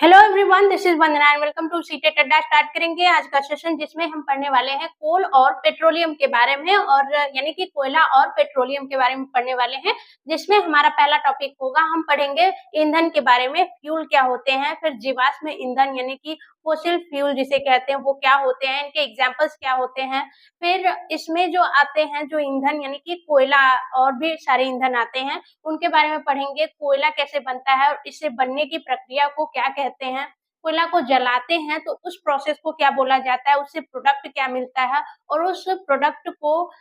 Hello everyone, this is Vandana and welcome to CTET Adda. Start करेंगे आज का सेशन जिसमें हम पढ़ने वाले हैं कोल और पेट्रोलियम के बारे में, और यानी कि कोयला और पेट्रोलियम के बारे में पढ़ने वाले हैं। जिसमें हमारा पहला टॉपिक होगा, हम पढ़ेंगे ईंधन के बारे में, फ्यूल क्या होते हैं, फिर जीवाश्म ईंधन यानी कि फोसिल फ्यूल जिसे कहते हैं वो क्या होते हैं, इनके एग्जाम्पल्स क्या होते हैं। फिर इसमें जो आते हैं जो ईंधन यानी कि कोयला और भी सारे ईंधन आते हैं, उनके बारे में पढ़ेंगे। कोयला कैसे बनता है और इससे बनने की प्रक्रिया को क्या कहते हैं। कोयला को जलाते हैं तो उस प्रोसेस को क्या बोला जाता है, उससे प्रोडक्ट क्या मिलता है, और उस प्रोडक्ट को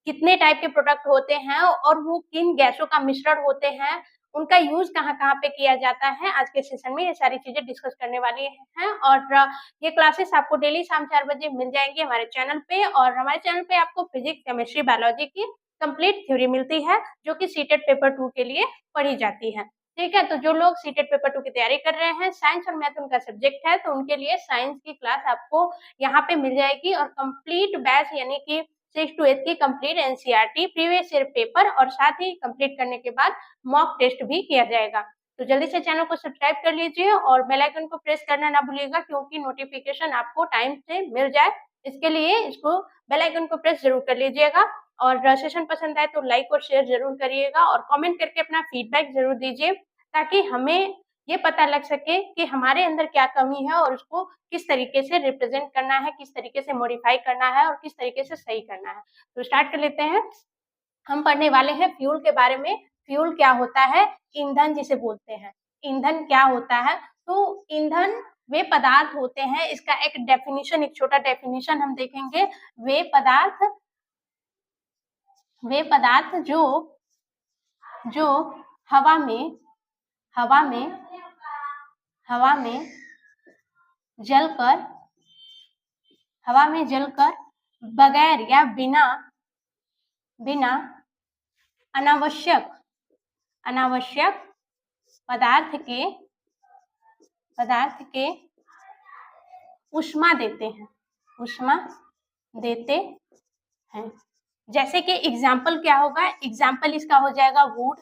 कितने टाइप के प्रोडक्ट होते हैं और वो किन गैसों का मिश्रण होते हैं, उनका यूज कहाँ-कहाँ पे किया जाता है। आज के सेशन में ये सारी चीजें डिस्कस करने वाली हैं, और ये क्लासेस आपको डेली शाम 4 बजे मिल जाएंगी हमारे चैनल पे। और हमारे चैनल पे आपको फिजिक्स, केमिस्ट्री, बायोलॉजी की कंप्लीट थ्योरी मिलती है जो कि सीटेट पेपर 2 के लिए पढ़ी जाती है। ठीक है, तो जो लोग सीटेट पेपर 2 की तैयारी कर रहे हैं, साइंस और मैथ उनका सब्जेक्ट है, तो उनके लिए साइंस की क्लास आपको यहाँ पे मिल जाएगी। और कंप्लीट बैच यानी कि 6 to 8 की complete NCERT, previous year paper, और साथ ही कंप्लीट करने के बाद मॉक टेस्ट भी किया जाएगा। तो जल्दी से चैनल को सब्सक्राइब कर लीजिए और बेल आइकन को प्रेस करना ना भूलिएगा, क्योंकि नोटिफिकेशन आपको टाइम से मिल जाए, इसके लिए इसको बेल आइकन को प्रेस जरूर कर लीजिएगा। और सेशन पसंद आए तो लाइक और शेयर जरूर करिएगा, और कमेंट करके अपना फीडबैक जरूर दीजिए, ताकि हमें ये पता लग सके कि हमारे अंदर क्या कमी है और उसको किस तरीके से रिप्रेजेंट करना है, किस तरीके से मॉडिफाई करना है और किस तरीके से सही करना है। तो स्टार्ट कर लेते हैं। हम पढ़ने वाले हैं फ्यूल के बारे में। फ्यूल क्या होता है? ईंधन जिसे बोलते हैं। ईंधन क्या होता है? तो ईंधन वे पदार्थ होते हैं, इसका एक डेफिनेशन, एक छोटा डेफिनेशन हम देखेंगे। वे पदार्थ जो जो हवा में हवा में हवा में जलकर बगैर या बिना अनावश्यक पदार्थ के ऊष्मा देते हैं। जैसे कि एग्जाम्पल क्या होगा? एग्जाम्पल इसका हो जाएगा वुड,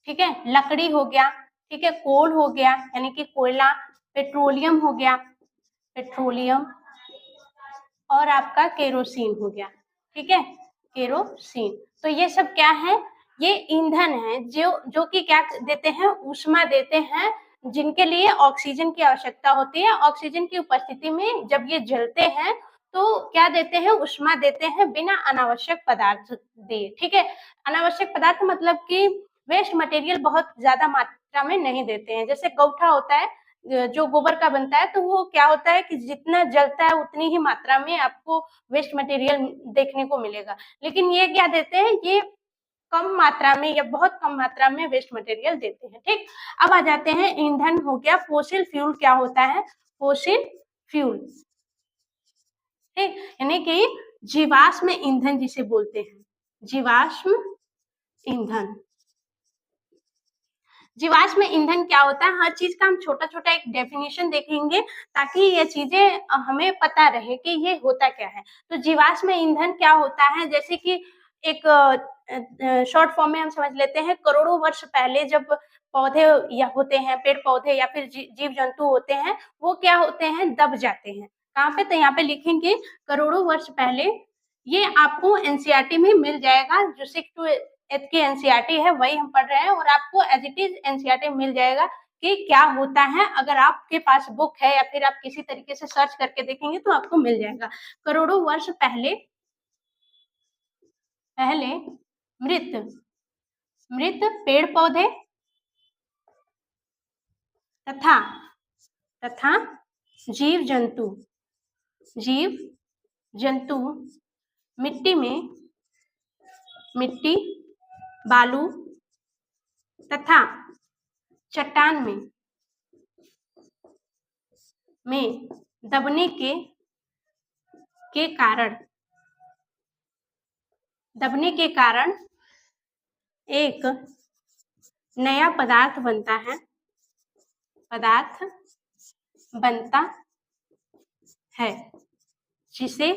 ठीक है, लकड़ी हो गया, ठीक है, कोल हो गया यानी कि कोयला, पेट्रोलियम हो गया, पेट्रोलियम, और आपका केरोसिन हो गया, ठीक है, केरोसिन। तो ये सब क्या है? ये ईंधन है जो कि क्या देते हैं? ऊष्मा देते हैं, जिनके लिए ऑक्सीजन की आवश्यकता होती है। ऑक्सीजन की उपस्थिति में जब ये जलते हैं तो क्या देते हैं? ऊष्मा देते हैं, बिना अनावश्यक पदार्थ दिए, ठीक है। अनावश्यक पदार्थ मतलब कि वेस्ट मटेरियल बहुत ज्यादा मात्रा में नहीं देते हैं। जैसे गौठा होता है जो गोबर का बनता है, तो वो क्या होता है कि जितना जलता है उतनी ही मात्रा में आपको वेस्ट मटेरियल देखने को मिलेगा। लेकिन ये क्या देते हैं? ये कम मात्रा में या बहुत कम मात्रा में वेस्ट मटेरियल देते हैं, ठीक। अब आ जाते हैं, ईंधन हो गया। फोसिल फ्यूल क्या होता है? फोसिल फ्यूल, ठीक, यानी कि जीवाश्म ईंधन जिसे बोलते हैं, जीवाश्म ईंधन। जीवाश्म ईंधन क्या होता है? हर चीज का हम छोटा छोटा एक डेफिनेशन देखेंगे, ताकि ये चीजें हमें पता रहे कि ये होता क्या है। तो जीवाश्म ईंधन क्या होता है? जैसे कि एक शॉर्ट फॉर्म में हम समझ लेते हैं, करोड़ों वर्ष पहले जब पौधे या होते हैं, पेड़ पौधे या फिर जीव जंतु होते हैं, वो क्या होते हैं? दब जाते हैं। कहाँ पे? तो यहाँ पे लिखेंगे करोड़ों वर्ष पहले। ये आपको एनसीईआरटी में मिल जाएगा, जो 6 to 8 की एनसीईआरटी है वही हम पढ़ रहे हैं, और आपको एज इट इज एनसीईआरटी में मिल जाएगा कि क्या होता है। अगर आपके पास बुक है या फिर आप किसी तरीके से सर्च करके देखेंगे तो आपको मिल जाएगा। करोड़ों वर्ष पहले मृत पेड़ पौधे तथा जीव जंतु मिट्टी, बालू तथा चट्टान में दबने के कारण एक नया पदार्थ बनता है, जिसे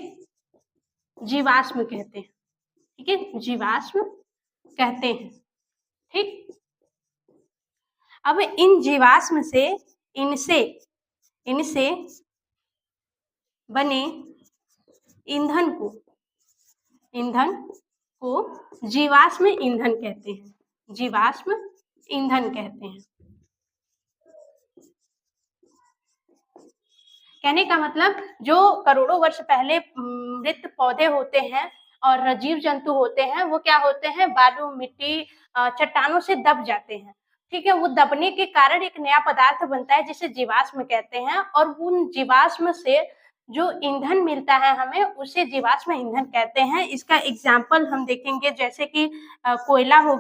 जीवाश्म कहते हैं, ठीक है, जीवाश्म कहते हैं, ठीक। अब इन जीवाश्म से इनसे बने ईंधन को जीवाश्म ईंधन कहते हैं। जीवाश्म ईंधन कहते हैं। कहने का मतलब जो करोड़ों वर्ष पहले मृत पौधे होते हैं और जीव जंतु होते हैं, वो क्या होते हैं, बालू, मिट्टी, चट्टानों से दब जाते हैं। ठीक है, वो दबने के कारण एक नया पदार्थ बनता है जिसे जीवाश्म कहते हैं, और उन जीवाश्म से जो ईंधन मिलता है हमें, उसे जीवाश्म ईंधन कहते हैं। इसका एग्जाम्पल हम देखेंगे, जैसे कि कोयला हो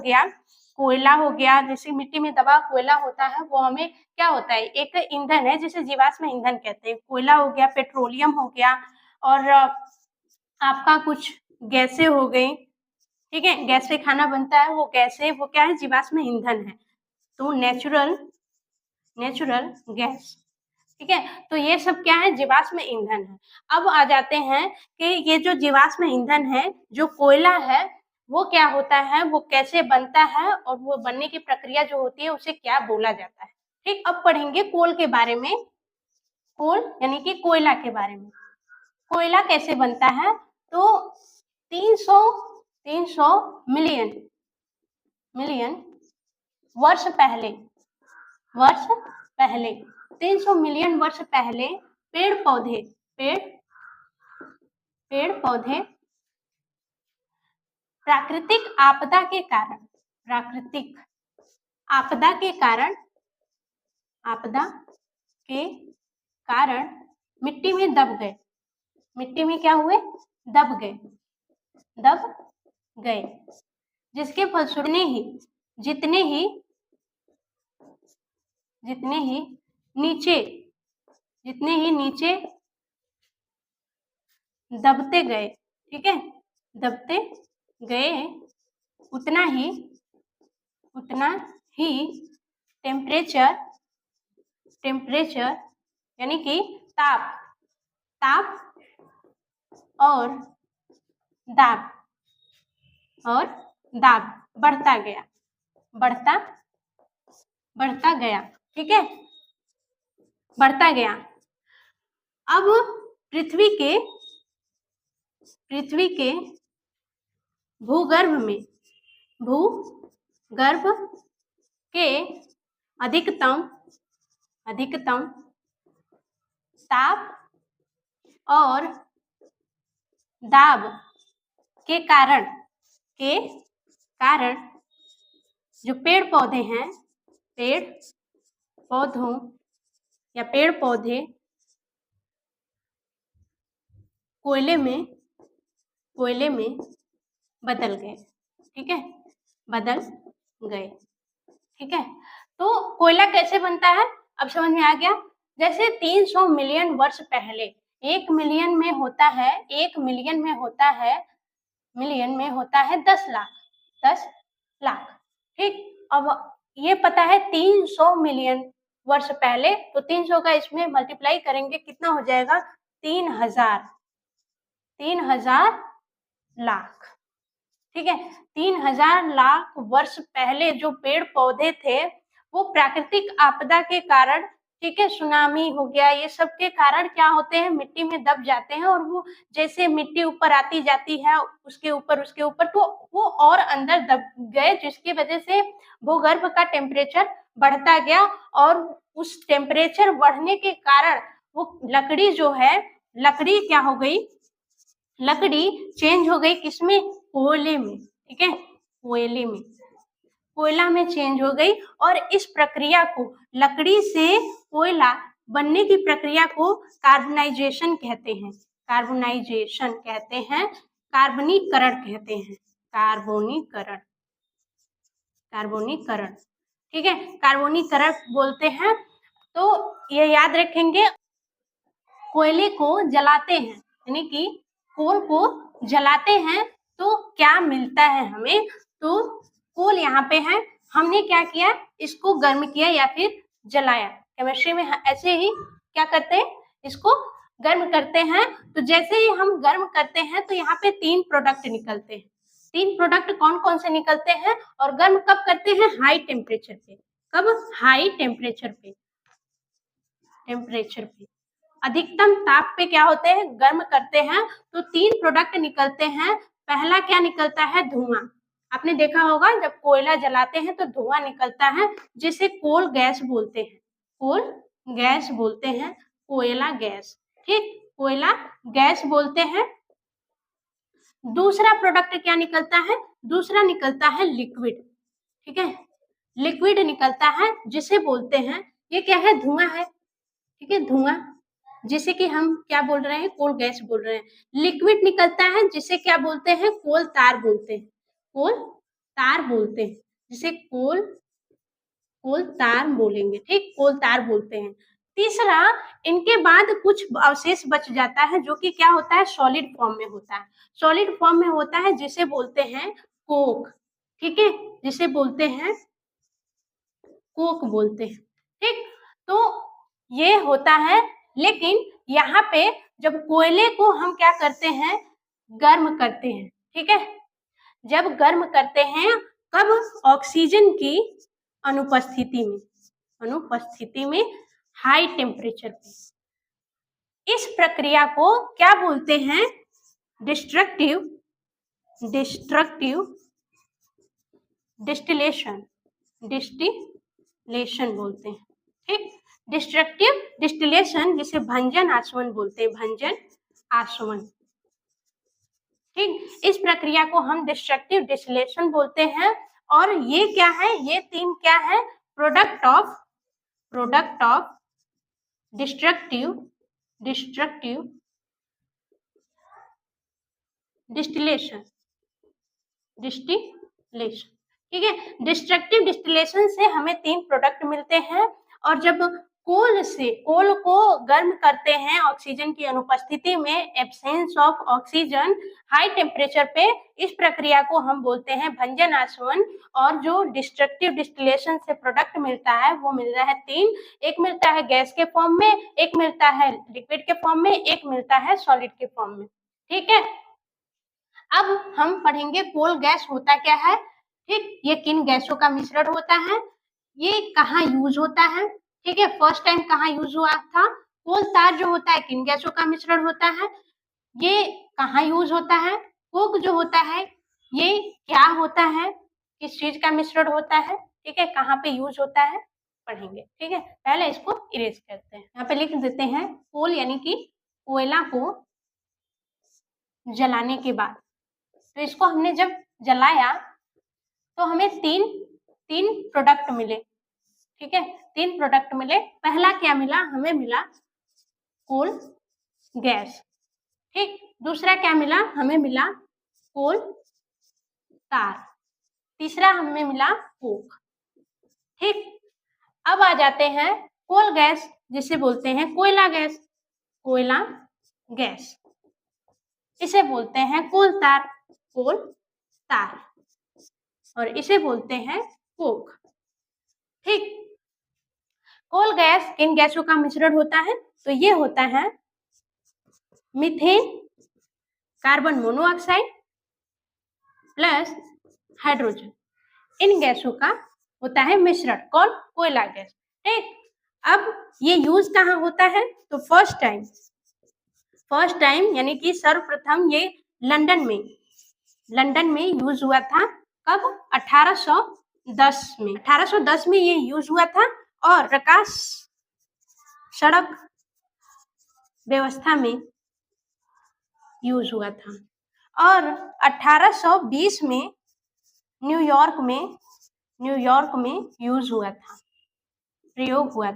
गया, जैसे मिट्टी में दबा कोयला होता है, वो हमें क्या होता है, एक ईंधन है जिसे जीवाश्म ईंधन कहते हैं। कोयला हो गया, पेट्रोलियम हो गया, और आपका कुछ गैसें हो गई। ठीक है, गैस से खाना बनता है, वो गैसें, वो क्या है, जीवाश्म ईंधन है। तो नेचुरल गैस। ठीक है, तो ये सब क्या है, जीवाश्म ईंधन है। अब आ जाते हैं कि ये जो जीवाश्म ईंधन है, जो कोयला है, वो क्या होता है, वो कैसे बनता है, और वो बनने की प्रक्रिया जो होती है उसे क्या बोला जाता है। ठीक, अब पढ़ेंगे कोल के बारे में। कोल यानी कि कोयला के बारे में। कोयला कैसे बनता है, तो 300 मिलियन वर्ष पहले 300 मिलियन वर्ष पहले पेड़ पौधे प्राकृतिक आपदा के कारण मिट्टी में दब गए। मिट्टी में क्या हुए, दब गए, जिसके फलस्वरूप जितने ही नीचे दबते गए। ठीक है, दबते गए, उतना ही टेम्परेचर यानी कि ताप और दाब बढ़ता गया। ठीक है, बढ़ता गया। अब पृथ्वी के भूगर्भ के अधिकतम ताप और दाब के कारण जो पेड़ पौधे हैं, पेड़ पौधे कोयले में बदल गए। ठीक है, बदल गए। ठीक है, तो कोयला कैसे बनता है, अब समझ में आ गया। जैसे 300 मिलियन वर्ष पहले, 1 मिलियन में होता है 10 लाख। ठीक, अब ये पता है 300 मिलियन वर्ष पहले, तो 300 का इसमें मल्टीप्लाई करेंगे, कितना हो जाएगा, 3000 लाख। ठीक है, 3000 लाख वर्ष पहले जो पेड़ पौधे थे, वो प्राकृतिक आपदा के कारण, ठीक है, सुनामी हो गया, ये सब के कारण क्या होते हैं, मिट्टी में दब जाते हैं, और वो जैसे मिट्टी ऊपर आती जाती है, उसके ऊपर तो वो और अंदर दब गए, जिसकी वजह से भूगर्भ का टेम्परेचर बढ़ता गया, और उस टेम्परेचर बढ़ने के कारण वो लकड़ी जो है, लकड़ी क्या हो गई, लकड़ी चेंज हो गई किसमें, कोयले में। ठीक है, कोयला में चेंज हो गई, और इस प्रक्रिया को, लकड़ी से कोयला बनने की प्रक्रिया को कार्बनाइजेशन कहते हैं। कार्बनीकरण कहते हैं। कार्बनीकरण। ठीक है, कार्बनीकरण बोलते हैं। तो ये याद रखेंगे, कोयले को जलाते हैं, यानी कि कोल को जलाते हैं, तो क्या मिलता है हमें, तो कोल यहाँ पे है, हमने क्या किया, इसको गर्म किया या फिर जलाया। केमिस्ट्री में ऐसे ही क्या करते हैं, इसको गर्म करते हैं। तो जैसे ही हम गर्म करते हैं, तो यहाँ पे 3 प्रोडक्ट निकलते हैं। 3 प्रोडक्ट कौन कौन से निकलते हैं, और गर्म कब करते हैं, हाई टेम्परेचर पे। कब, हाई टेम्परेचर पे। टेम्परेचर पे, अधिकतम ताप पे क्या होते हैं, गर्म करते हैं तो 3 प्रोडक्ट निकलते हैं। पहला क्या निकलता है, धुआं। आपने देखा होगा जब कोयला जलाते हैं तो धुआं निकलता है जिसे कोल गैस बोलते हैं, कोल गैस बोलते हैं, कोयला गैस, ठीक, कोयला गैस बोलते हैं। दूसरा प्रोडक्ट क्या निकलता है, दूसरा निकलता है लिक्विड, ठीक है, लिक्विड निकलता है जिसे बोलते हैं, ये क्या है, धुआं है, ठीक है, धुआं, जिसे कि हम क्या बोल रहे हैं, कोल गैस बोल रहे हैं। लिक्विड निकलता है जिसे क्या बोलते हैं, कोल तार बोलते हैं, कोल तार बोलते हैं, जिसे कोल तार बोलेंगे, ठीक, कोल तार बोलते हैं। तीसरा, इनके बाद कुछ अवशेष बच जाता है जो कि क्या होता है, सॉलिड फॉर्म में होता है, सॉलिड फॉर्म में होता है जिसे बोलते हैं कोक, ठीक है, जिसे बोलते हैं कोक बोलते हैं, ठीक। तो ये होता है, लेकिन यहाँ पे जब कोयले को हम क्या करते हैं, गर्म करते हैं, ठीक है, जब गर्म करते हैं कब, ऑक्सीजन की अनुपस्थिति में, हाई टेम्परेचर पे। इस प्रक्रिया को क्या बोलते हैं, डिस्ट्रक्टिव डिस्टिलेशन बोलते हैं, ठीक, डिस्ट्रक्टिव डिस्टिलेशन, जिसे भंजन आसवन बोलते हैं, भंजन आसवन, ठीक। इस प्रक्रिया को हम डिस्ट्रक्टिव डिस्टिलेशन बोलते हैं। और ये क्या है, ये 3 क्या है, प्रोडक्ट ऑफ डिस्ट्रक्टिव डिस्टिलेशन, ठीक है। डिस्ट्रक्टिव डिस्टिलेशन से हमें 3 प्रोडक्ट मिलते हैं। और जब कोल को गर्म करते हैं ऑक्सीजन की अनुपस्थिति में, absence of oxygen, high temperature पे, इस प्रक्रिया को हम बोलते हैं भंजन आसवन। और जो डिस्ट्रक्टिव डिस्टिलेशन से प्रोडक्ट मिलता है वो मिल रहा है 3, एक मिलता है गैस के फॉर्म में, एक मिलता है लिक्विड के फॉर्म में, एक मिलता है सॉलिड के फॉर्म में, ठीक है। अब हम पढ़ेंगे कोल गैस होता क्या है, ठीक, ये किन गैसों का मिश्रण होता है, ये कहाँ यूज होता है, ठीक है, फर्स्ट टाइम कहाँ यूज हुआ था, कोल तार जो होता है किन गैसों का मिश्रण होता है, ये कहाँ यूज होता है, कोक जो होता है ये क्या होता है, किस चीज का मिश्रण होता है, ठीक है, कहाँ पे यूज होता है, पढ़ेंगे, ठीक है। पहले इसको इरेज करते हैं, यहाँ पे लिख देते हैं कोल यानी कि कोयला को जलाने के बाद, तो इसको हमने जब जलाया तो हमें तीन प्रोडक्ट मिले, ठीक है, 3 प्रोडक्ट मिले। पहला क्या मिला, हमें मिला कोल गैस, ठीक, दूसरा क्या मिला, हमें मिला कोल तार, तीसरा हमें मिला कोक, ठीक। अब आ जाते हैं कोल गैस, जिसे बोलते हैं कोयला गैस, इसे बोलते हैं कोल तार, और इसे बोलते हैं कोक, ठीक। कोल गैस किन गैसों का मिश्रण होता है, तो ये होता है methane, carbon monoxide plus hydrogen, इन गैसों का होता है मिश्रण, कौन, कोयला गैस, ठीक। अब ये यूज कहाँ होता है, तो फर्स्ट टाइम यानी कि सर्वप्रथम ये लंदन में यूज हुआ था, कब, 1810 में ये यूज हुआ था, और प्रकाश सड़क व्यवस्था में यूज हुआ था। और 1820 में न्यूयॉर्क में यूज हुआ था, प्रयोग हुआ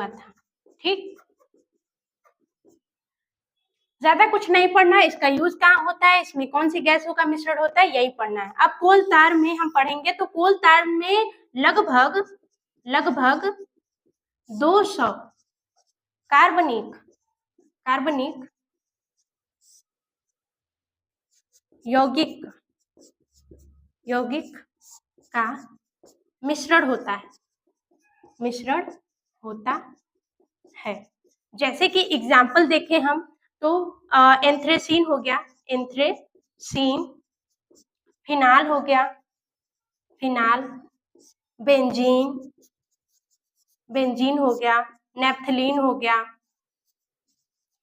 था, ठीक। ज्यादा कुछ नहीं पढ़ना है, इसका यूज कहाँ होता है, इसमें कौन सी गैसों का मिश्रण होता है, यही पढ़ना है। अब कोल तार में हम पढ़ेंगे, तो कोल तार में लगभग 200 कार्बनिक यौगिक का मिश्रण होता है। जैसे कि एग्जाम्पल देखें हम, तो एंथ्रेसीन हो गया, फिनाल हो गया, बेंजीन, बेंजीन हो गया, नेप्थलीन हो गया,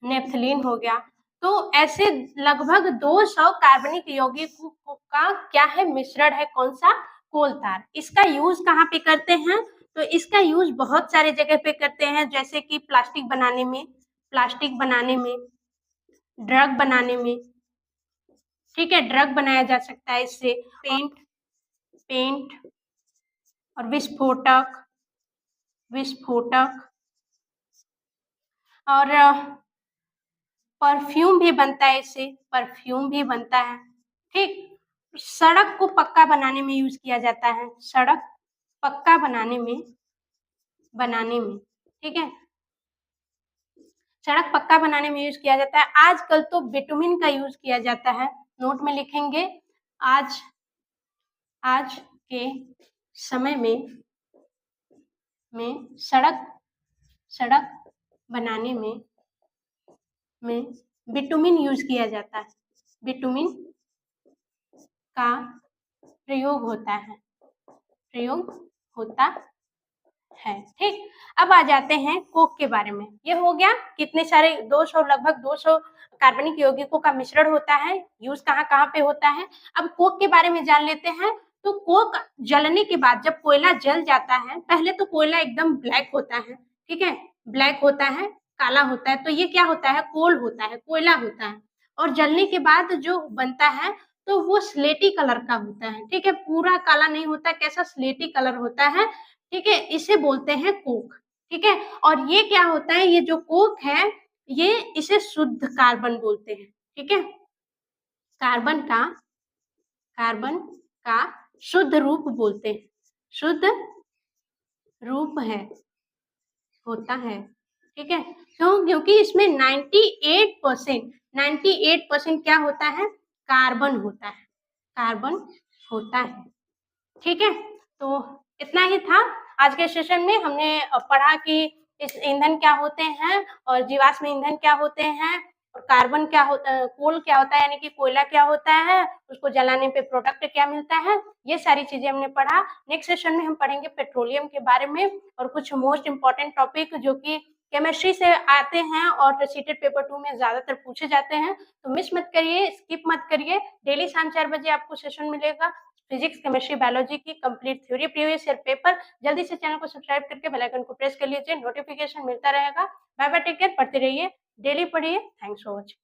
नेप्थलीन हो गया। तो ऐसे लगभग 200 कार्बनिक यौगिकों का क्या है, मिश्रण है, कौन सा, कोल तार। इसका यूज कहाँ पे करते हैं, तो इसका यूज बहुत सारे जगह पे करते हैं, जैसे कि प्लास्टिक बनाने में, ड्रग बनाने में, ठीक है, ड्रग बनाया जा सकता है इससे, पेंट और विस्फोटक और परफ्यूम भी बनता है इससे, परफ्यूम भी बनता है, ठीक। सड़क को पक्का बनाने में यूज किया जाता है, सड़क पक्का बनाने में, ठीक है, सड़क पक्का बनाने में यूज किया जाता है। आजकल तो बिटुमिन का यूज किया जाता है, नोट में लिखेंगे, आज के समय में सड़क बनाने में बिटुमिन यूज किया जाता है, बिटुमिन का प्रयोग होता है, ठीक। अब आ जाते हैं कोक के बारे में। ये हो गया कितने सारे 200, लगभग 200 कार्बनिक यौगिकों का मिश्रण होता है, यूज कहाँ कहाँ पे होता है। अब कोक के बारे में जान लेते हैं। तो कोक जलने के बाद जब कोयला जल जाता है, पहले तो कोयला एकदम ब्लैक होता है, ठीक है, ब्लैक होता है, काला होता है, तो ये क्या होता है, कोल होता है, कोयला होता है। और जलने के बाद जो बनता है तो वो स्लेटी कलर का होता है, ठीक है, पूरा काला नहीं होता, कैसा स्लेटी कलर होता है, ठीक है, इसे बोलते हैं कोक, ठीक है। और ये क्या होता है, ये जो कोक है, ये इसे शुद्ध कार्बन बोलते हैं, ठीक है, कार्बन का शुद्ध रूप बोलते हैं, शुद्ध रूप होता है, ठीक है। क्यों, क्योंकि इसमें 98% क्या होता है, कार्बन होता है, ठीक है। तो इतना ही था आज के सेशन में। हमने पढ़ा कि इस ईंधन क्या होते हैं और जीवाश्म ईंधन क्या होते हैं और कार्बन क्या होता है, कोल क्या होता है, यानी कि कोयला क्या होता है, उसको जलाने पे प्रोडक्ट क्या मिलता है, ये सारी चीजें हमने पढ़ा। नेक्स्ट सेशन में हम पढ़ेंगे पेट्रोलियम के बारे में और कुछ मोस्ट इम्पोर्टेंट टॉपिक जो कि केमिस्ट्री से आते हैं और सीटेट पेपर 2 में ज्यादातर पूछे जाते हैं। तो मिस मत करिए, स्किप मत करिए। डेली शाम 4 बजे आपको सेशन मिलेगा फिजिक्स, केमिस्ट्री, बायोलॉजी की complete theory, previous year paper. जल्दी से चैनल को सब्सक्राइब करके बेल आइकन को प्रेस कर लीजिए, नोटिफिकेशन मिलता रहेगा। बाय बाय, टेक केयर, पढ़ते रहिए, डेली पढ़िए। Thanks for watching.